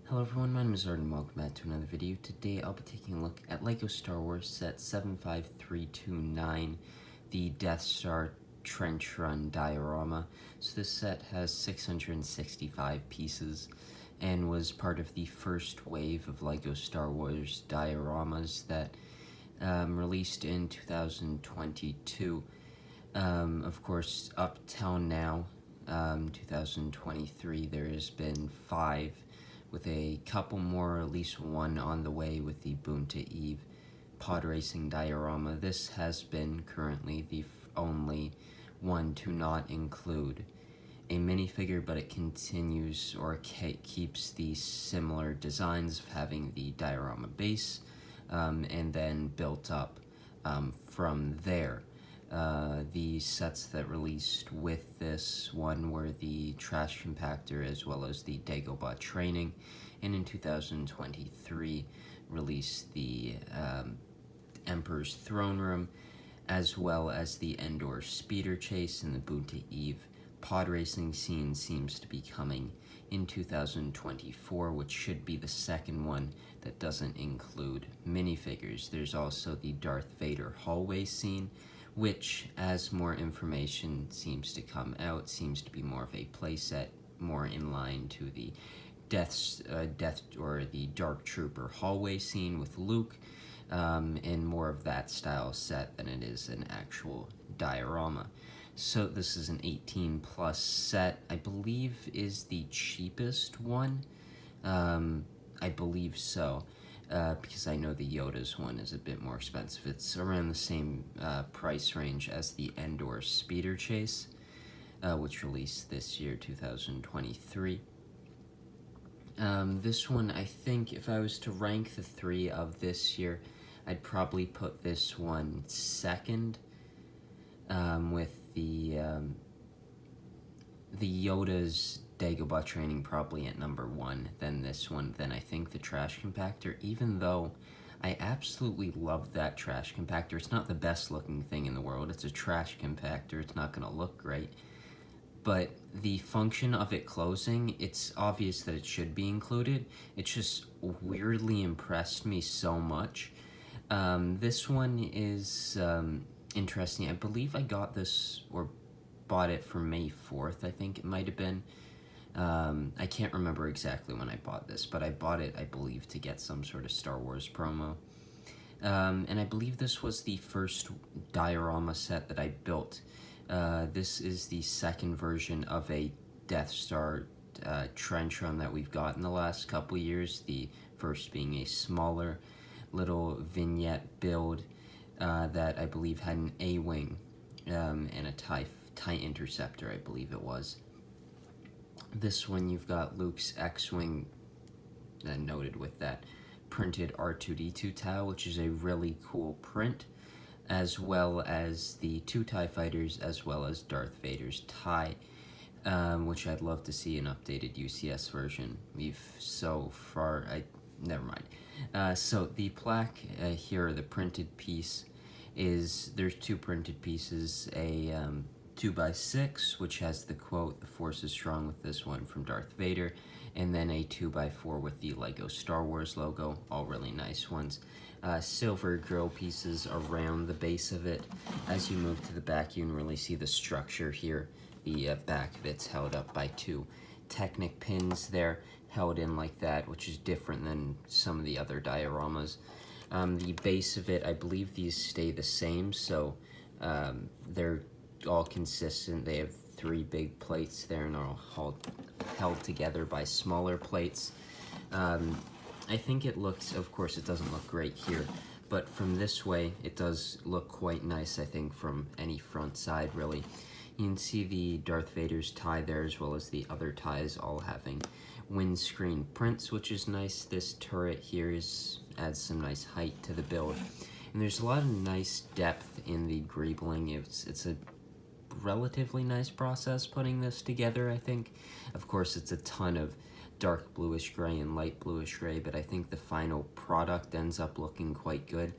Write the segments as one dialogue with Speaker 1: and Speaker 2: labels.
Speaker 1: Hello everyone, my name is Arden and welcome back to another video. Today I'll be taking a look at LEGO Star Wars Set 75329, the Death Star Trench Run Diorama. So this set has 665 pieces and was part of the first wave of LEGO Star Wars dioramas that released in 2022. Of course, up till now, 2023, there has been 5, with a couple more, or at least one on the way with the Boonta Eve pod racing diorama. This has been currently the only one to not include a minifigure, but it continues or keeps the similar designs of having the diorama base and then built up from there. The sets that released with this one were the Trash Compactor as well as the Dagobah Training, and in 2023 released the Emperor's Throne Room as well as the Endor Speeder Chase, and the Boonta Eve pod racing scene seems to be coming in 2024, which should be the second one that doesn't include minifigures. There's also the Darth Vader hallway scene, which, as more information seems to come out, seems to be more of a playset, more in line to the Death or the Dark Trooper hallway scene with Luke, and more of that style set than it is an actual diorama. So this is an 18 plus set, I believe is the cheapest one. I believe so. Because I know the Yoda's one is a bit more expensive. It's around the same price range as the Endor Speeder Chase, which released this year, 2023. This one, I think, if I was to rank the 3 of this year, I'd probably put this one second, with the Yoda's Dagobah Training probably at number 1, then this one, then I think the Trash Compactor, even though I absolutely love that Trash Compactor. It's not the best looking thing in the world, it's a trash compactor, it's not going to look great, but the function of it closing, it's obvious that it should be included. It just weirdly impressed me so much. This one is interesting. I believe I got this, or bought it for May 4th, I think it might have been. I can't remember exactly when I bought this, but I bought it, I believe, to get some sort of Star Wars promo. And I believe this was the first diorama set that I built. This is the second version of a Death Star trench run that we've got in the last couple years, the first being a smaller little vignette build that I believe had an A-Wing and a TIE Interceptor, I believe it was. This one, you've got Luke's X-Wing noted with that printed R2-D2 tile, which is a really cool print, as well as the 2 TIE Fighters, as well as Darth Vader's TIE, which I'd love to see an updated UCS version. Never mind. So the plaque here, the printed piece, there's 2 printed pieces, a 2x6, which has the quote, "The Force is strong," with this one from Darth Vader, and then a 2x4 with the LEGO Star Wars logo, all really nice ones. Silver grill pieces around the base of it. As you move to the back, you can really see the structure here. The back of it's held up by 2 Technic pins there, held in like that, which is different than some of the other dioramas. The base of it, I believe these stay the same, so they're all consistent. They have 3 big plates there and are all held together by smaller plates. I think it looks, of course it doesn't look great here, but from this way it does look quite nice, I think, from any front side really. You can see the Darth Vader's tie there, as well as the other ties all having windscreen prints, which is nice. This turret here adds some nice height to the build. And there's a lot of nice depth in the greebling. It's a relatively nice process putting this together, I think. Of course, it's a ton of dark bluish gray and light bluish gray, but I think the final product ends up looking quite good,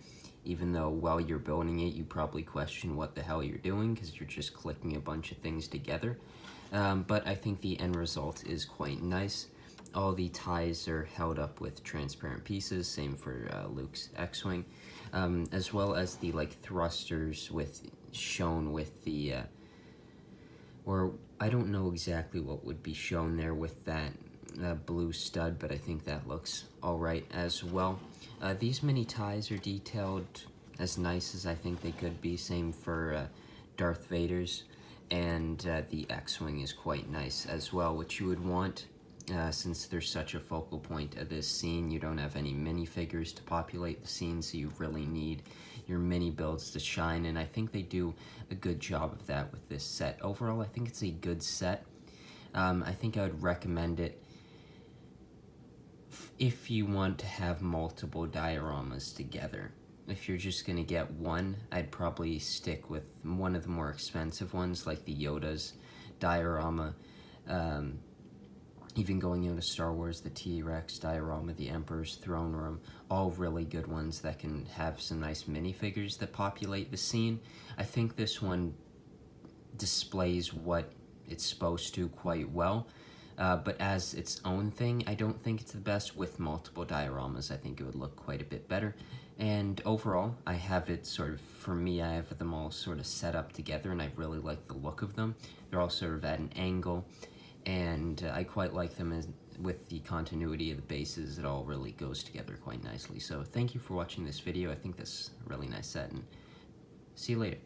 Speaker 1: even though while you're building it, you probably question what the hell you're doing, because you're just clicking a bunch of things together. But I think the end result is quite nice. all the ties are held up with transparent pieces, same for Luke's X-Wing, as well as the thrusters shown with the, or I don't know exactly what would be shown there with that blue stud, but I think that looks alright as well. These mini ties are detailed as nice as I think they could be, same for Darth Vader's, and the X-Wing is quite nice as well, which you would want. Since there's such a focal point of this scene, you don't have any minifigures to populate the scene, so you really need your mini builds to shine, and I think they do a good job of that with this set. Overall, I think it's a good set. I think I would recommend it if you want to have multiple dioramas together. If you're just going to get one, I'd probably stick with one of the more expensive ones, like the Yoda's diorama. Even going into Star Wars, the T-Rex diorama, the Emperor's Throne Room, all really good ones that can have some nice minifigures that populate the scene. I think this one displays what it's supposed to quite well, but as its own thing, I don't think it's the best. With multiple dioramas, I think it would look quite a bit better. And overall, I have it sort of, for me, I have them all sort of set up together, and I really like the look of them. They're all sort of at an angle, and I quite like them with the continuity of the bases. It all really goes together quite nicely. So thank you for watching this video. I think this is a really nice set, and see you later.